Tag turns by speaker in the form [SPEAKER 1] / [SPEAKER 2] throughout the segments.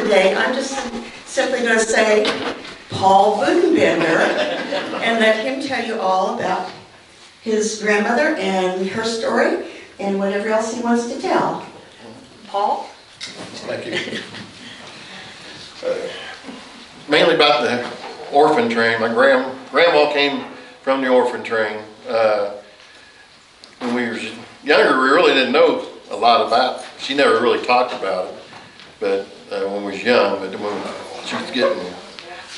[SPEAKER 1] today. I'm just simply going to say Paul Budenbender and let him tell you all about his grandmother and her story and whatever else he wants to tell. Paul?
[SPEAKER 2] Thank you. Mainly about the orphan train. My grandma came from the orphan train. When we were younger, we really didn't know a lot about it. She never really talked about it, but when we was young. But when she was getting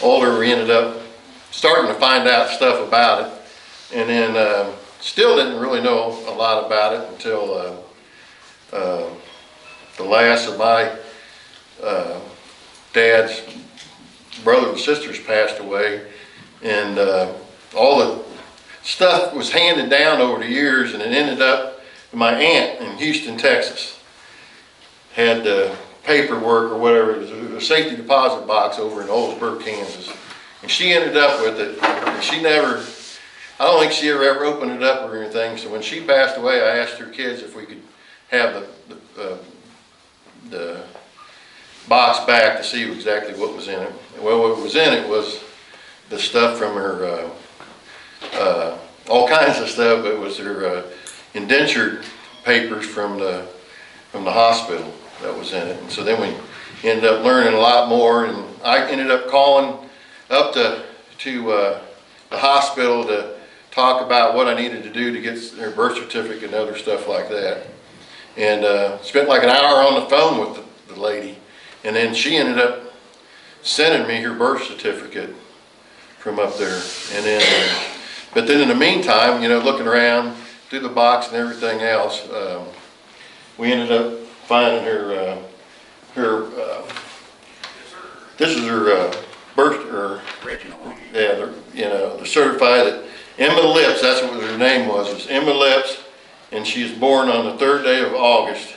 [SPEAKER 2] older, we ended up starting to find out stuff about it, and then still didn't really know a lot about it until the last of my dad's brothers and sisters passed away, and all the stuff was handed down over the years, and it ended up my aunt in Houston, Texas had paperwork or whatever. It was a safety deposit box over in Oldsburg, Kansas, and she ended up with it. And she never, I don't think she ever opened it up or anything. So when she passed away, I asked her kids if we could have the box back to see exactly what was in it. Well, what was in it was the stuff from her, all kinds of stuff. It was her indentured papers from the hospital that was in it. And so then we ended up learning a lot more, and I ended up calling up to the hospital to talk about what I needed to do to get her birth certificate and other stuff like that. And spent like an hour on the phone with the lady, and then she ended up sending me her birth certificate from up there. And then, but then in the meantime, you know, looking around through the box and everything else, we ended up finding her, this is her birth,
[SPEAKER 3] Original.
[SPEAKER 2] yeah, you know, the certified that Emma Lips, that's what her name was Emma Lips, and she was born on the 3rd day of August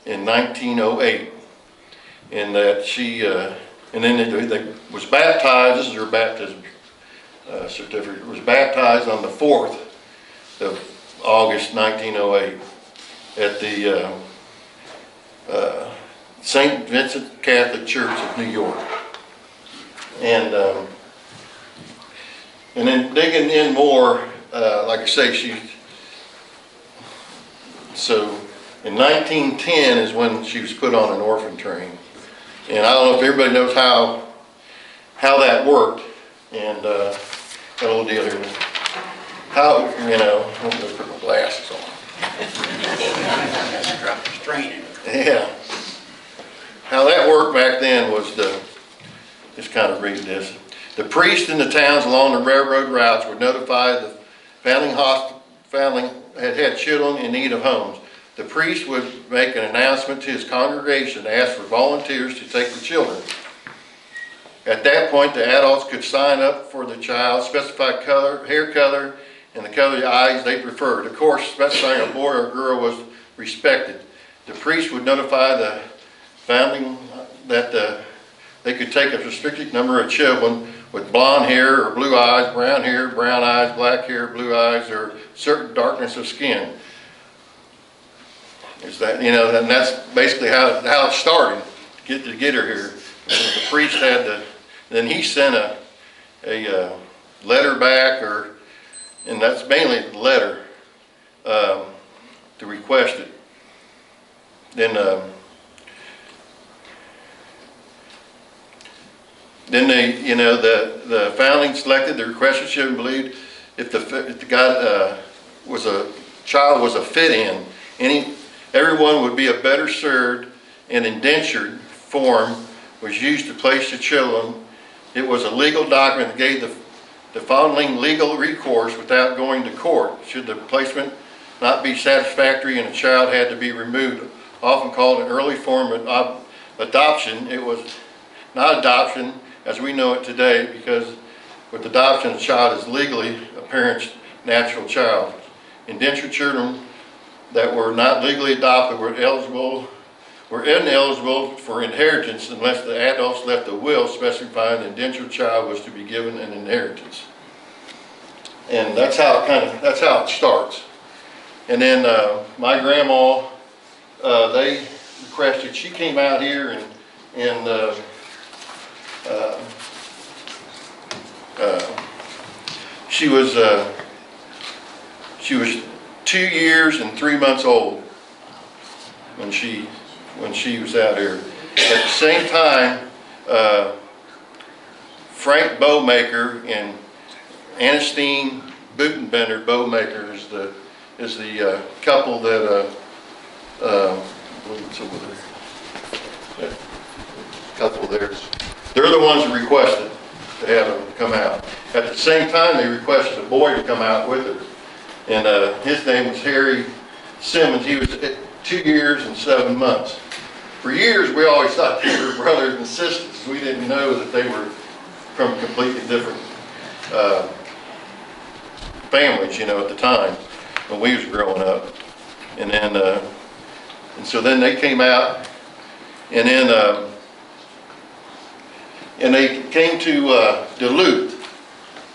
[SPEAKER 2] in 1908, and that she, and then they was baptized. This is her baptism certificate. Was baptized on the 4th of August 1908 at the St. Vincent Catholic Church of New York. And then digging in more, like I say, so in 1910 is when she was put on an orphan train. And I don't know if everybody knows how that worked. And got a little deal here. How, you know, I'm going to put my glasses on.
[SPEAKER 3] Drop the strain in.
[SPEAKER 2] Yeah. How that worked back then was just kind of read this. The priests in the towns along the railroad routes would notify the family had children in need of homes. The priest would make an announcement to his congregation to ask for volunteers to take the children. At that point, the adults could sign up for the child, specify color, hair color, and the color of the eyes they preferred. Of course, specifying a boy or girl was respected. The priest would notify the family that they could take a restricted number of children with blonde hair or blue eyes, brown hair, brown eyes, black hair, blue eyes, or certain darkness of skin. Is that, you know, and that's basically how it started to get her here. The priest had to, then he sent a letter back, and that's mainly the letter to request it. Then they, you know, the founding selected the requested children believed if the child was a fit-in, everyone would be a better served. An indentured form was used to place the children. It was a legal document that gave the foundling legal recourse without going to court. Should the placement not be satisfactory and the child had to be removed, often called an early form of adoption. It was not adoption as we know it today, because with adoption, a child is legally a parent's natural child. Indentured children that were not legally adopted were ineligible for inheritance unless the adults left a will specifying the indentured child was to be given an inheritance. And that's how it starts. And then my grandma, they requested, she came out here and and she was 2 years and 3 months old when she was out here. At the same time, Frank Bowmaker and Ernestine Budenbender Bowmaker is the couple that couple there. They're the ones who requested to have him come out. At the same time, they requested a boy to come out with her, and his name was Harry Simmons. He was 2 years and 7 months. For years, we always thought they were brothers and sisters. We didn't know that they were from completely different families, you know, at the time when we was growing up. And then, and so then they came out, and then, and they came to Duluth,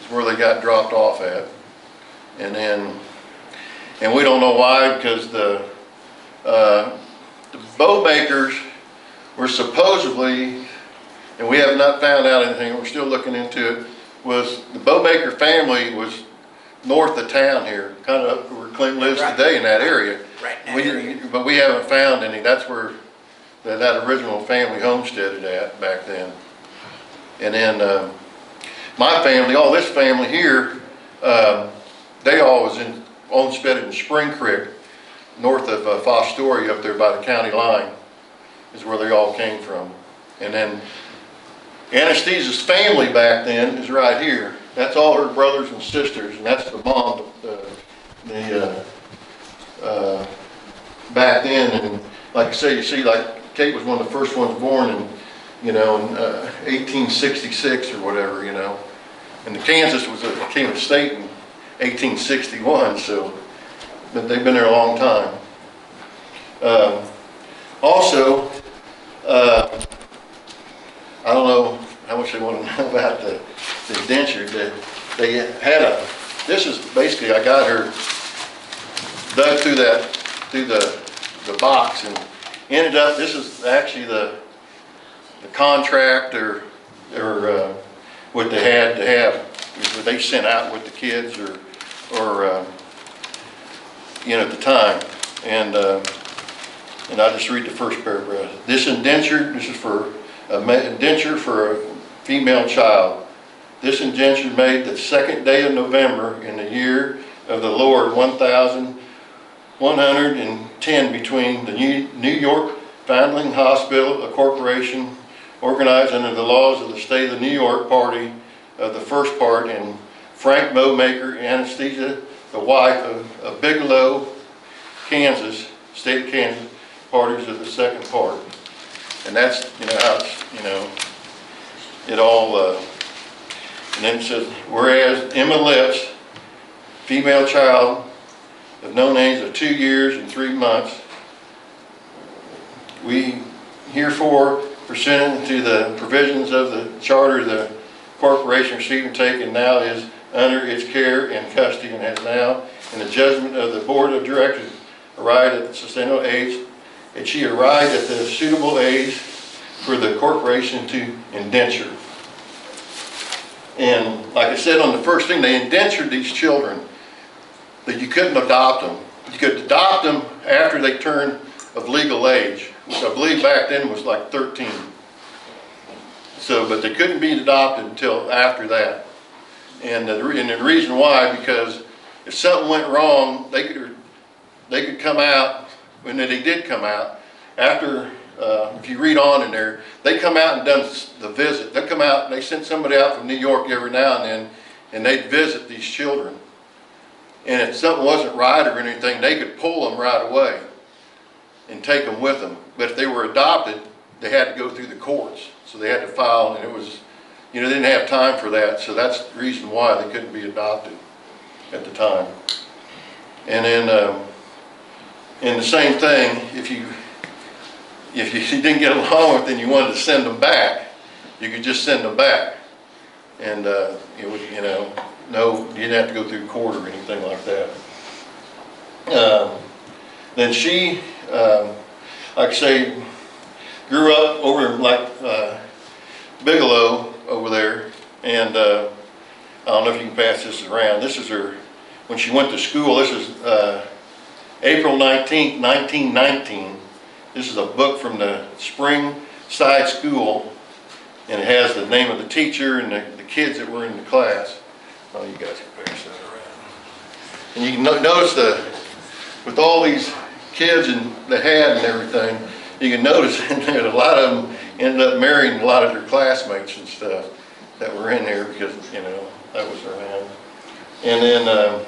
[SPEAKER 2] is where they got dropped off at. And then, and we don't know why, because the Bowmakers were supposedly, and we have not found out anything, we're still looking into it, was the Bowmaker family was north of town here, kind of up where Clint lives today in that area.
[SPEAKER 3] Right in that area.
[SPEAKER 2] But we haven't found any. That's where that original family homesteaded at back then. And then my family, all this family here, they all was homesteaded in Spring Creek, north of Fostoria, up there by the county line, is where they all came from. And then Anastasia's family back then is right here. That's all her brothers and sisters, and that's the mom, back then. And like I say, you see, like Kate was one of the first ones born in, you know, in 1866 or whatever, you know. And the Kansas became a state in 1861, so, but they've been there a long time. Also, I don't know how much they want to know about the indenture. They had this is basically, I got her dug through the box and ended up, this is actually the contract or what they had to have, what they sent out with the kids or you know, at the time. And I'll just read the first paragraph. This indenture, this is for an indenture for a female child. This indenture made the second day of November in the year of the Lord 1110 between the New York Foundling Hospital, a corporation organized under the laws of the state of New York party of the first part, and Frank Bowmaker, Anastasia, the wife of Bigelow, Kansas, state of Kansas, parties of the second part. And that's, you know, how it's, you know, it all, and then it says, whereas Emma Lips, female child of known age of 2 years and 3 months, we herefore, pursuant to the provisions of the charter of the corporation received and taken, now is under its care and custody, and has now, in the judgment of the board of directors, arrived at the sustainable age, and she arrived at the suitable age for the corporation to indenture. And like I said on the first thing, they indentured these children, that you couldn't adopt them. You could adopt them after they turned of legal age, which I believe back then was like 13. So, but they couldn't be adopted until after that. And the reason why, because if something went wrong, they could come out, and they did come out, after, if you read on in there, they come out and done the visit. They come out, and they sent somebody out from New York every now and then, and they'd visit these children. And if something wasn't right or anything, they could pull them right away and take them with them. But if they were adopted, they had to go through the courts. So they had to file, and it was, you know, they didn't have time for that. So that's the reason why they couldn't be adopted at the time. And then, and the same thing, if you didn't get along with them and you wanted to send them back, you could just send them back. And it would, you know, no, you didn't have to go through court or anything like that. Then she, like I say, grew up over like Bigelow over there, and I don't know if you can pass this around. This is her, when she went to school. This is April 19th, 1919. This is a book from the Springside School, and it has the name of the teacher and the kids that were in the class. Oh, you guys can pass that around. And you can notice with all these kids and the hat and everything, you can notice that a lot of them ended up marrying a lot of their classmates and stuff that were in there because, you know, that was around. And then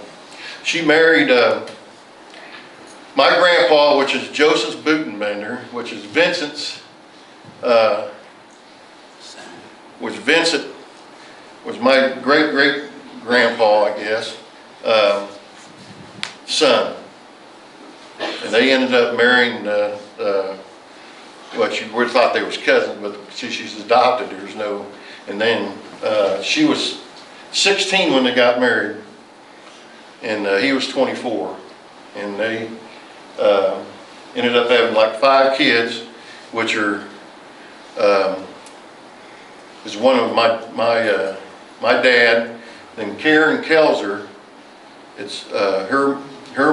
[SPEAKER 2] she married my grandpa, which is Joseph Budenbender, which is Vincent's, was my great-great-grandpa, I guess, son. And they ended up marrying, well, you would have thought they was cousins, but since she's adopted, there's no, and then she was 16 when they got married, and he was 24, and they ended up having like 5 kids, which are, is one of my dad, then Karen Kelzer, it's her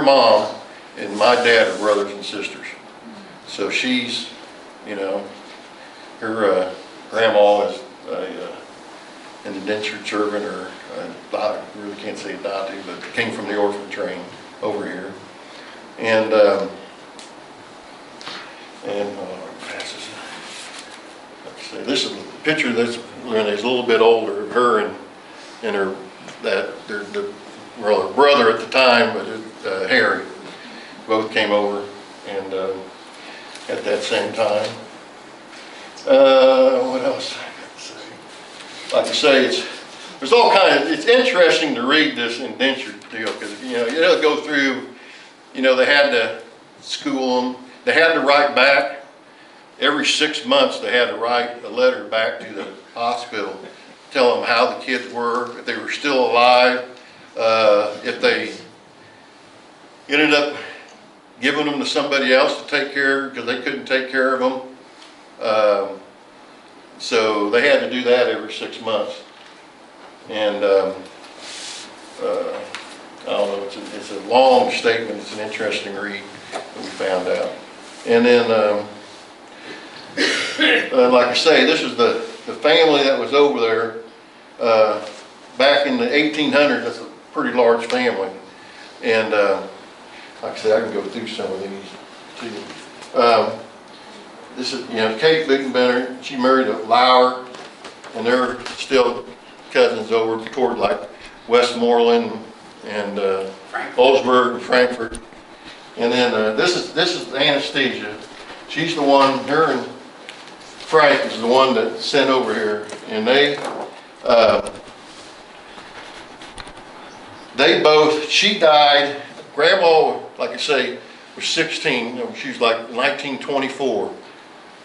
[SPEAKER 2] mom, and my dad are brothers and sisters. So she's, you know, her grandma is an indentured servant, or I really can't say adopted, but came from the orphan train over here. And passes. Like I say, this is a picture that's when he's a little bit older of her and her her brother at the time, but Harry. Both came over and at that same time. What else I got to say? Like I say, there's all kinds. It's interesting to read this indentured deal because it'll go through. You know, they had to school them. They had to write back every 6 months. They had to write a letter back to the hospital, tell them how the kids were, if they were still alive, if they ended up giving them to somebody else to take care of because they couldn't take care of them. So they had to do that every 6 months. And I don't know, it's a long statement. It's an interesting read that we found out. And then, like I say, this is the family that was over there back in the 1800s. That's a pretty large family. And like I said, I can go through some of these too. This is, Kate Budenbender. She married a Lauer, and they're still cousins over toward like Westmoreland and Oldsburg and Frankfurt. And then this is Anesthesia. She's the one. Her and Frank is the one that sent over here, and they both. She died. Grandma, like I say, was 16. She was like 1924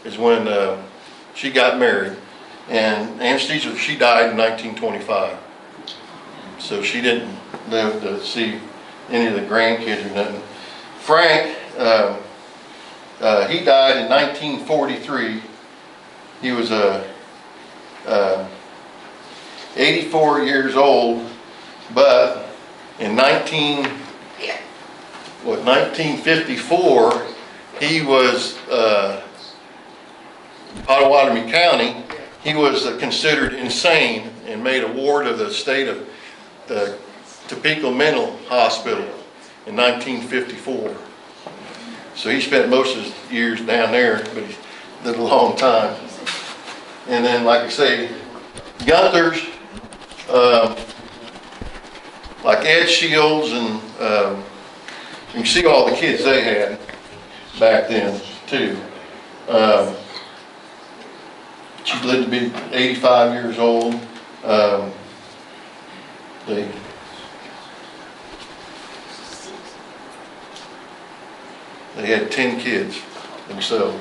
[SPEAKER 2] is when she got married, and Anesthesia, she died in 1925. So she didn't live to see any of the grandkids or nothing. Frank, he died in 1943. He was 84 years old, but in 1954, he was Potawatomi County. He was considered insane and made a ward of the state of the Topeka Mental Hospital in 1954. So he spent most of his years down there, but he lived a long time. And then, like I say, Gunther's, like Ed Shields, and you can see all the kids they had back then too. She lived to be 85 years old. They had 10 kids themselves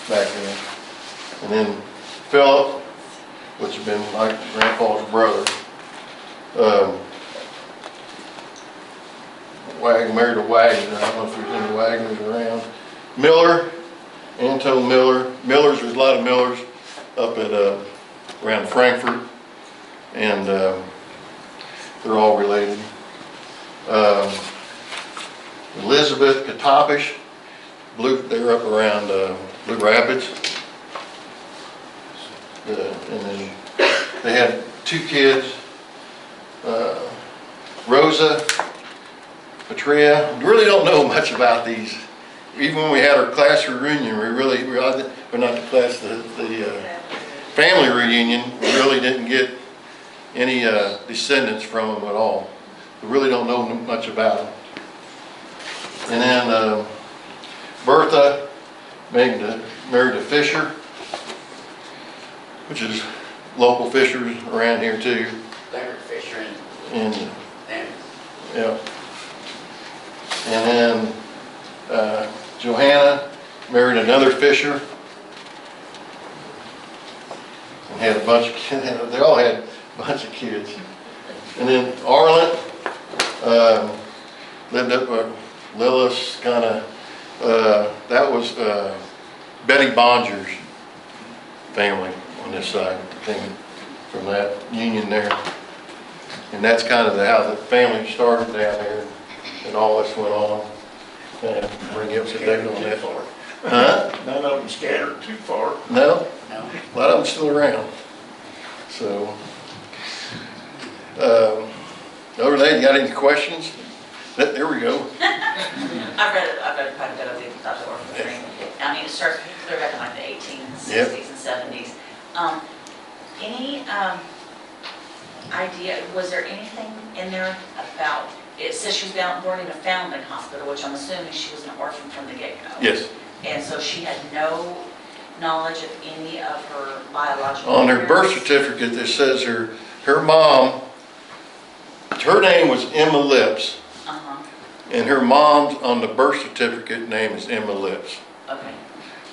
[SPEAKER 2] back then. And then Philip, which had been my grandpa's brother, married a Wagner. I don't know if there's any Wagners around. Miller, Anton Miller. Millers, there's a lot of Millers up at around Frankfurt, and they're all related. Elizabeth Katopish, they're up around Blue Rapids. And then they had 2 kids, Rosa, Patria. We really don't know much about these. Even when we had our class reunion, we're not the class, the family reunion, we really didn't get any descendants from them at all. We really don't know much about them. And then Bertha married a Fisher, which is local fishers around here too.
[SPEAKER 3] Larry Fisher
[SPEAKER 2] And
[SPEAKER 3] and
[SPEAKER 2] yeah. And then Johanna married another Fisher and had a bunch of kids. They all had a bunch of kids. And then Arlen lived up Lillis, kind of. That was Betty Bonger's family on this side. Came from that union there. And that's kind of how the family started down there, and all this went on. Bring you up to date on that. Huh?
[SPEAKER 4] None of them scattered too far.
[SPEAKER 2] No?
[SPEAKER 3] no.
[SPEAKER 2] A lot of them still around. So, other than that, you got any questions? There we go.
[SPEAKER 5] I've read quite a bit of it about the Orphan dream. I mean, it starts clear back in like the 1860s and 70s. Any idea, was there anything in there about, it says she was born in a foundling hospital, which I'm assuming she was an orphan from the get-go.
[SPEAKER 2] Yes.
[SPEAKER 5] And so she had no knowledge of any of her biological
[SPEAKER 2] On her birth
[SPEAKER 5] parents?
[SPEAKER 2] certificate, it says her mom, her name was Emma Lips,
[SPEAKER 5] Uh-huh, and
[SPEAKER 2] and her mom's on the birth certificate name is Emma Lips.
[SPEAKER 5] okay.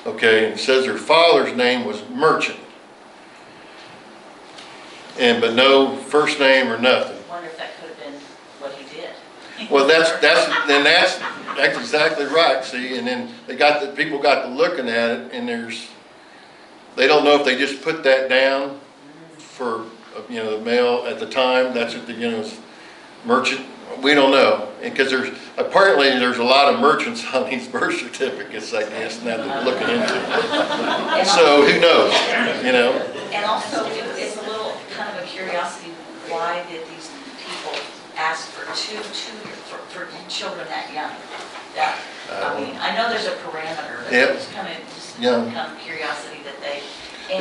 [SPEAKER 2] Okay, and it says her father's name was Merchant. But no first name or nothing.
[SPEAKER 5] Wonder if that could have been what he did.
[SPEAKER 2] Well, that's exactly right, see, and then people got to looking at it, and they don't know if they just put that down for, the male at the time, that's what Merchant, we don't know, because apparently there's a lot of merchants on these birth certificates, I guess, now that they're looking into it. So, who knows,
[SPEAKER 5] And also, it's a little kind of a curiosity, why did these people ask for for children that young? I mean, I know there's a parameter, but
[SPEAKER 2] Yep.
[SPEAKER 5] it's kind of
[SPEAKER 2] Young.
[SPEAKER 5] kind of curiosity that they.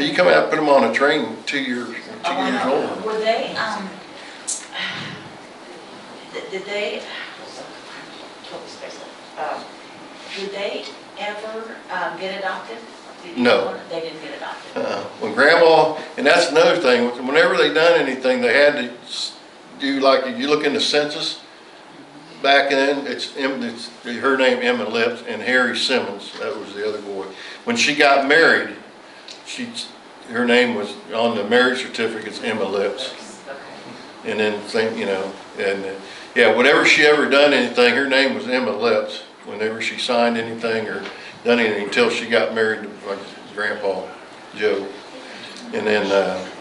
[SPEAKER 2] You come out and put them on a train 2 years old.
[SPEAKER 5] Were they, did they, did they ever get adopted?
[SPEAKER 2] No.
[SPEAKER 5] They didn't get adopted.
[SPEAKER 2] When Grandma, and that's another thing, whenever they done anything, they had to do, like, if you look in the census, back then, it's her name Emma Lips and Harry Simmons, that was the other boy. When she got married, her name was on the marriage certificates Emma Lips.
[SPEAKER 5] Okay.
[SPEAKER 2] And then whenever she ever done anything, her name was Emma Lips. Whenever she signed anything or done anything until she got married to my Grandpa Joe. And then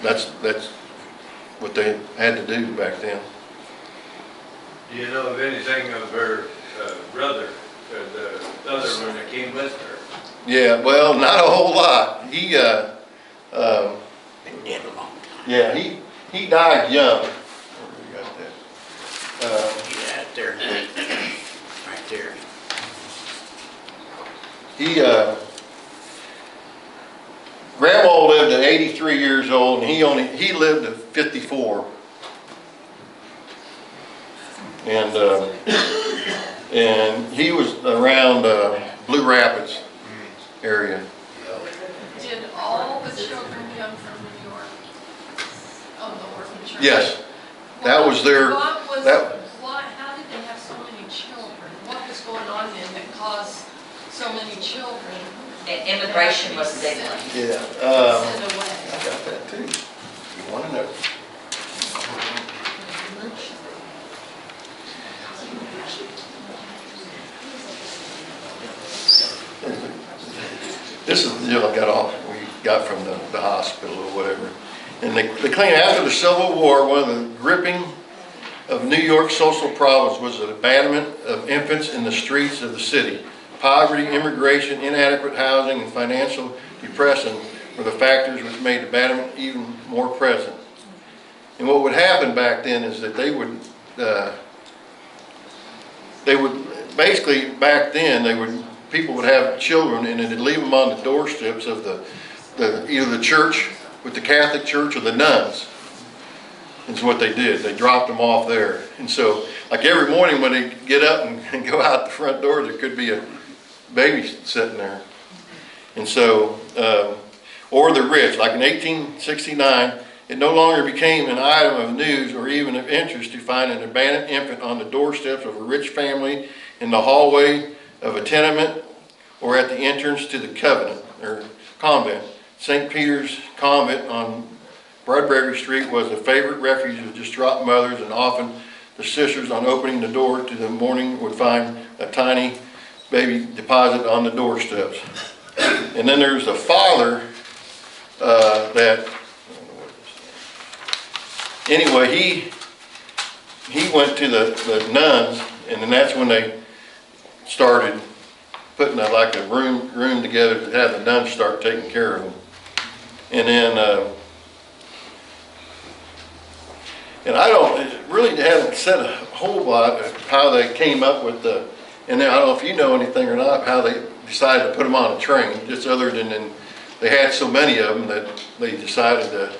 [SPEAKER 2] that's what they had to do back then.
[SPEAKER 4] Do you know of anything of her brother, the other one that came with her?
[SPEAKER 2] Yeah, well, not a whole lot. He
[SPEAKER 3] Been dead a long time.
[SPEAKER 2] yeah, he died young. Where we got that?
[SPEAKER 3] Yeah, right there. Right there.
[SPEAKER 2] Grandma lived to 83 years old, and he lived to 54. And he was around Blue Rapids area.
[SPEAKER 6] Did all the children come from New York? On the orphan church?
[SPEAKER 2] Yes, that was their.
[SPEAKER 6] How did they have so many children? What was going on then that caused so many children?
[SPEAKER 5] Immigration was a big one.
[SPEAKER 2] Yeah.
[SPEAKER 6] Sent away.
[SPEAKER 2] I got that too. You want to know? And they claim after the Civil War, one of the gripping of New York's social problems was the abandonment of infants in the streets of the city. Poverty, immigration, inadequate housing, and financial depression were the factors which made abandonment even more present. And what would happen back then is that they would basically back then people would have children and they'd leave them on the doorsteps of either the church with the Catholic Church or the nuns. Is what they did. They dropped them off there. And so, like every morning when they get up and go out the front door, there could be a baby sitting there. And so, or the rich, like in 1869, it no longer became an item of news or even of interest to find an abandoned infant on the doorsteps of a rich family, in the hallway of a tenement, or at the entrance to the convent. St. Peter's Convent on Broadberry Street was a favorite refuge of distraught mothers, and often the sisters, on opening the door to the morning, would find a tiny baby deposit on the doorsteps. And then there's the father anyway, he went to the nuns, and then that's when they started putting like a room together to have the nuns start taking care of them. And then and I really haven't said a whole lot of how they came up with and then I don't know if you know anything or not, how they decided to put them on a train, just other than they had so many of them that they decided to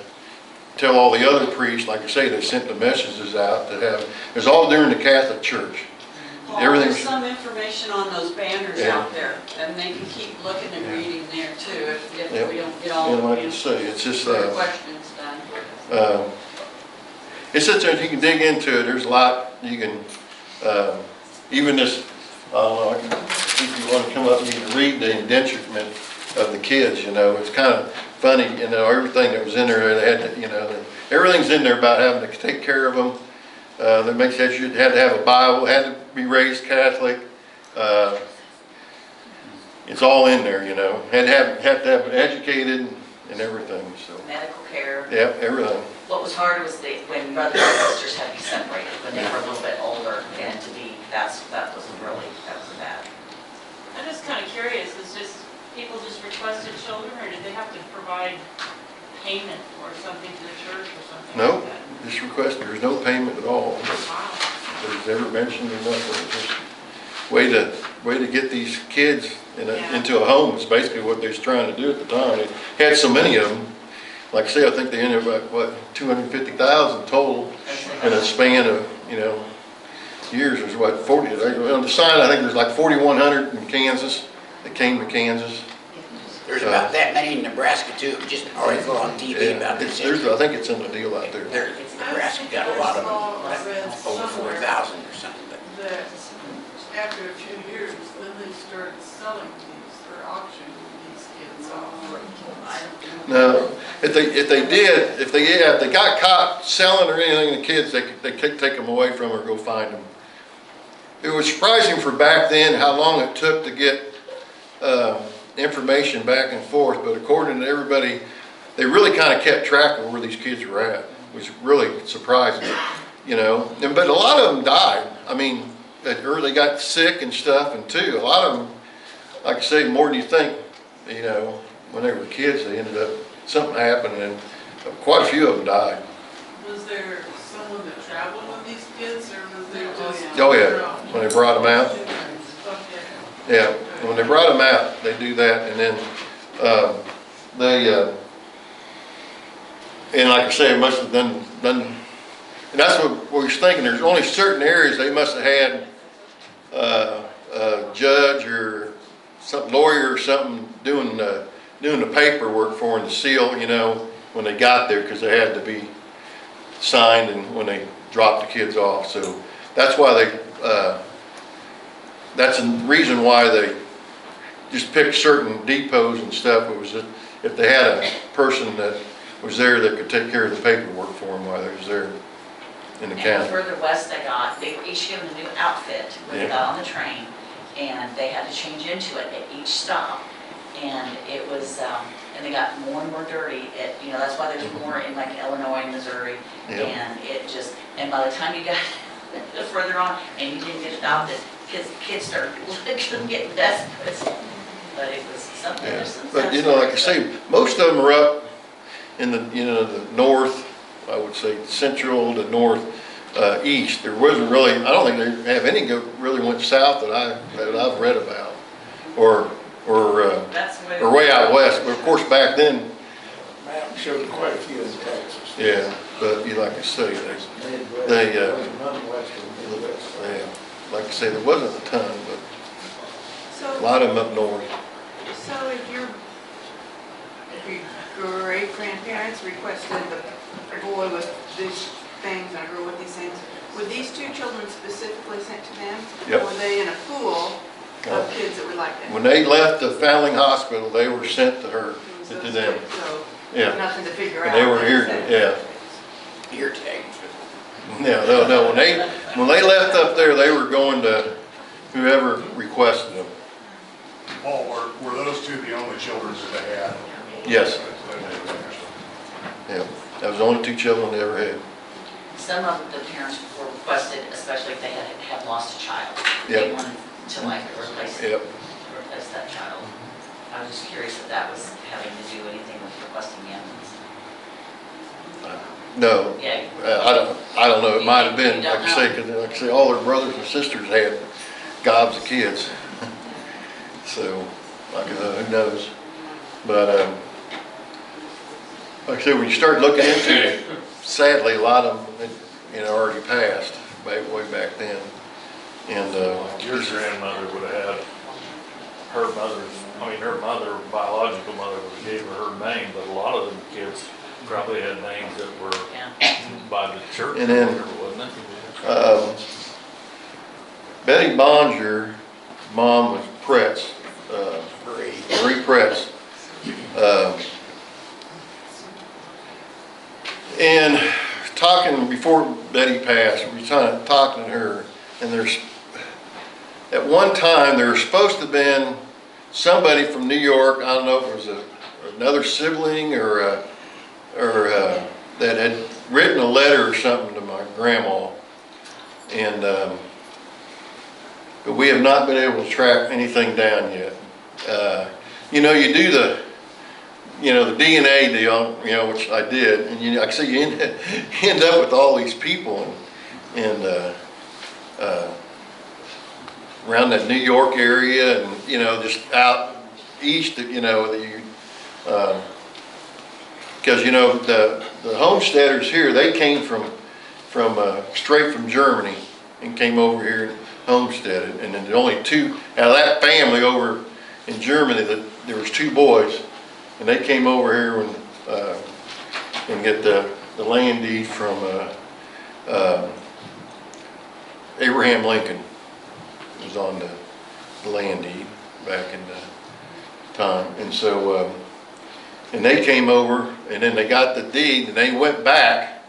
[SPEAKER 2] tell all the other priests, like I say, they sent the messages out to have, it was all during the Catholic Church.
[SPEAKER 7] Paul, there's some information on those banners out there, and they can keep looking and reading there too, if we don't get all
[SPEAKER 2] like I say, it's just
[SPEAKER 7] questions done.
[SPEAKER 2] it's such a, you can dig into it. There's a lot you can, even this, I don't know, if you want to come up and you can read the indenturement of the kids, you know, it's kind of funny, you know, everything that was in there, they had to, you know, everything's in there about having to take care of them. That makes that you had to have a Bible, had to be raised Catholic. It's all in there, you know. Had to have been educated and everything. So
[SPEAKER 5] Medical care.
[SPEAKER 2] yeah, everything.
[SPEAKER 5] What was hard was when brothers and sisters had to be separated when they were a little bit older, and to be that was bad.
[SPEAKER 8] I'm just kind of curious, is just people just requested children, or did they have to provide payment or something to the church or something
[SPEAKER 2] No,
[SPEAKER 8] like that?
[SPEAKER 2] just request. There's no payment at all.
[SPEAKER 8] Wow.
[SPEAKER 2] There's never mentioned or nothing. It's just way to get these kids into a home. It's basically what they was trying to do at the time. They had so many of them. Like I say, I think they ended up at what 250,000 total in a span of years. There's what 40. On the sign, I think there's like 4,100 in Kansas that came to Kansas.
[SPEAKER 3] There's about that many in Nebraska too, just an article on TV about this.
[SPEAKER 2] I think it's in the deal out there.
[SPEAKER 3] Nebraska got a lot of them, over 4,000 or something.
[SPEAKER 9] That after a few years, then they started selling these or auctioning these kids off.
[SPEAKER 2] No, if they got caught selling or anything to kids, they could take them away from or go find them. It was surprising for back then how long it took to get information back and forth, but according to everybody, they really kind of kept track of where these kids were at, which was really surprising, But a lot of them died. I mean, or they got sick and stuff, and too, a lot of them, like I say, more than you think, when they were kids, they ended up, something happened, and quite a few of them died.
[SPEAKER 9] Was there someone that traveled with these kids, or was there just?
[SPEAKER 2] Oh yeah, when they brought them out.
[SPEAKER 9] Okay.
[SPEAKER 2] Yeah, when they brought them out, they do that, and then and like I say, it must have done, and that's what we was thinking. There's only certain areas they must have had a judge or some lawyer or something doing the paperwork for them, the seal, when they got there, because they had to be signed and when they dropped the kids off. So that's why that's the reason why they just picked certain depots and stuff. It was that if they had a person that was there that could take care of the paperwork for them while they was there in the
[SPEAKER 5] And
[SPEAKER 2] county.
[SPEAKER 5] the further west they were each given a new outfit when they got on the train, and they had to change into it at each stop. And it was, and they got more and more dirty. That's why there's more in like Illinois and Missouri.
[SPEAKER 2] Yep.
[SPEAKER 5] And and by the time you got further on and you didn't get adopted, kids started getting desperate. But it was something.
[SPEAKER 2] Yeah.
[SPEAKER 5] There's some
[SPEAKER 2] But like I say, most of them are up in the the north. I would say central to north east. There wasn't really. I don't think they have any really went south that I've read about, or
[SPEAKER 5] That's the way.
[SPEAKER 2] or way out west. But of course back then,
[SPEAKER 3] Map showed quite a few in Texas.
[SPEAKER 2] yeah. But like I say, like I say, there wasn't a ton, but a lot of them up north.
[SPEAKER 9] So if your great grandparents requested a boy with these things and a girl with these things, were these two children specifically sent to them?
[SPEAKER 2] Yep.
[SPEAKER 9] Or were they in a pool of kids that were like that?
[SPEAKER 2] When they left the Foundling Hospital, they were sent to her,
[SPEAKER 9] So
[SPEAKER 2] to them.
[SPEAKER 9] there's nothing to figure out.
[SPEAKER 2] And they were here, yeah.
[SPEAKER 3] Ear tags.
[SPEAKER 2] No. When they left up there, they were going to whoever requested them.
[SPEAKER 10] Paul, were those two the only children that they had?
[SPEAKER 2] Yes. Yeah, that was the only two children they ever had.
[SPEAKER 5] Some of the parents were requested, especially if they had lost a child.
[SPEAKER 2] Yep.
[SPEAKER 5] They wanted to replace
[SPEAKER 2] Yep.
[SPEAKER 5] that child. I was just curious if that was having to do anything with requesting animals.
[SPEAKER 2] No,
[SPEAKER 5] Yeah.
[SPEAKER 2] I don't know. It might have been,
[SPEAKER 5] You
[SPEAKER 2] like
[SPEAKER 5] don't
[SPEAKER 2] I say, because like I say, all their brothers and sisters had gobs of kids. So, who knows? But like I said, when you start looking into it, sadly, a lot of them, already passed way back then. And
[SPEAKER 11] Your grandmother would have had her mother, biological mother would have gave her her name, but a lot of them kids probably had names that were
[SPEAKER 5] Yeah.
[SPEAKER 11] by the church or
[SPEAKER 2] And then,
[SPEAKER 11] whatever, wasn't it?
[SPEAKER 2] Betty Bonger, mom was Pretz, Marie Pretz. And talking before Betty passed, we were talking to her, and at one time there was supposed to have been somebody from New York. I don't know if it was another sibling or that had written a letter or something to my grandma, and but we have not been able to track anything down yet. You do the DNA deal, which I did, and like I say, you end up with all these people, and around that New York area, and just out east, because the homesteaders here, they came from straight from Germany and came over here and homesteaded, and then the only two out of that family over in Germany, that there was two boys, and they came over here and get the land deed from Abraham Lincoln. It was on the land deed back in the time, and so and they came over, and then they got the deed, and they went back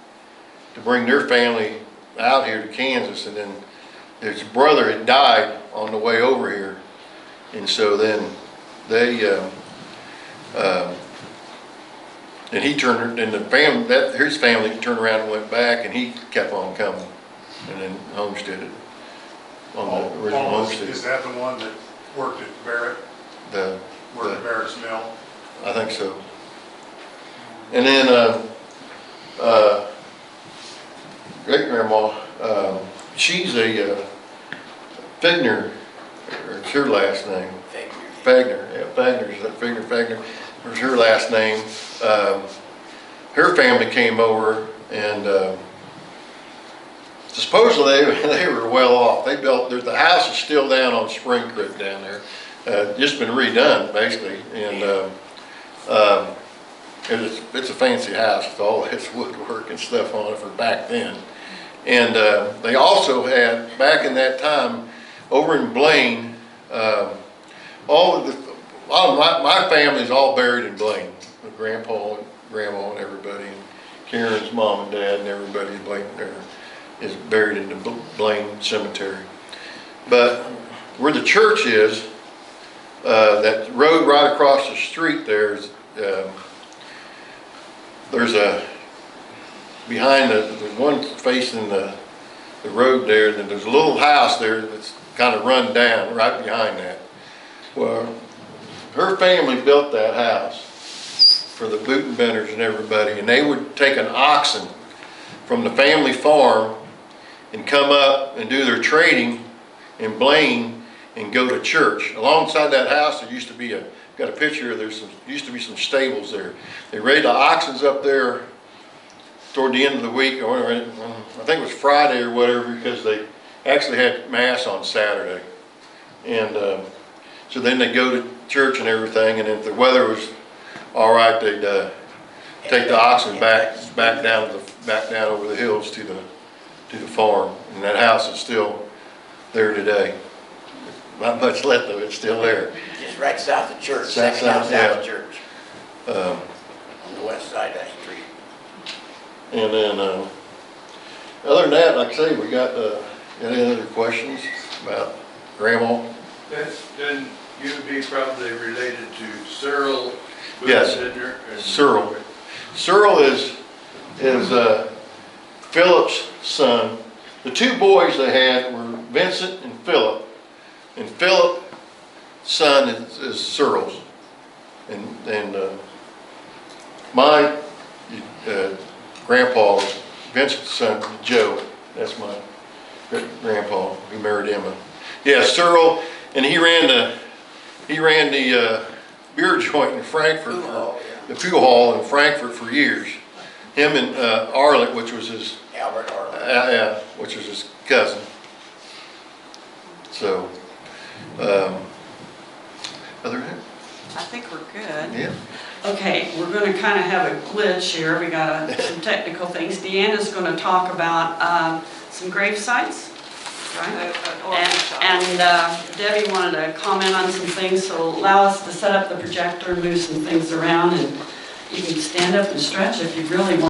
[SPEAKER 2] to bring their family out here to Kansas, and then his brother had died on the way over here, and so then they and he turned, and his family turned around and went back, and he kept on coming, and then homesteaded on the original homestead.
[SPEAKER 10] Is that the one that worked at Barrett? Worked at Barrett's mill?
[SPEAKER 2] I think so. And then great grandma, she's a Figner, or it's her last name. Fagner, yeah, Fagner, is that Fagner was her last name. Her family came over, and supposedly they were well off. They built, the house is still down on Spring Creek down there. Just been redone, basically, and it's a fancy house with all its woodwork and stuff on it for back then. And they also had, back in that time, over in Blaine, a lot of my family's all buried in Blaine. With Grandpa and Grandma and everybody, and Karen's mom and dad and everybody in Blaine there is buried in the Blaine Cemetery. But where the church is, that road right across the street there is there's behind the one facing the road there, then there's a little house there that's kind of run down right behind that. Well, her family built that house for the Budenbenders and everybody, and they would take an oxen from the family farm and come up and do their trading in Blaine and go to church. Alongside that house, there used to be got a picture, used to be some stables there. They raised the oxens up there toward the end of the week, or I think it was Friday or whatever, because they actually had mass on Saturday. And so then they go to church and everything, and if the weather was all right, they'd take the oxen back down over the hills to the farm. And that house is still there today. Not much left of it, it's still there.
[SPEAKER 3] Just right south of church,
[SPEAKER 2] South
[SPEAKER 3] second house
[SPEAKER 2] side,
[SPEAKER 3] south of church, on the west side of that street.
[SPEAKER 2] And then, other than that, like I say, we got, any other questions about Grandma?
[SPEAKER 4] Then you'd be probably related to Cyril
[SPEAKER 2] Yes.
[SPEAKER 4] Budenbender and
[SPEAKER 2] Cyril. Cyril is Philip's son. The two boys they had were Vincent and Philip. And Philip's son is Cyril's. And my grandpa was Vincent's son, Joe. That's my grandpa who married Emma. Yeah, Cyril, and he ran the beer joint in Frankfurt, the Pool Hall in Frankfurt for years. Him and Arlett, which was his
[SPEAKER 3] Albert Arlen.
[SPEAKER 2] which was his cousin. So, other than that,
[SPEAKER 7] I think we're good.
[SPEAKER 2] yeah.
[SPEAKER 7] Okay, we're going to kind of have a glitch here. We got some technical things. Deanna's going to talk about some grave sites, right? And Debbie wanted to comment on some things, so allow us to set up the projector and move some things around, and you can stand up and stretch if you really want.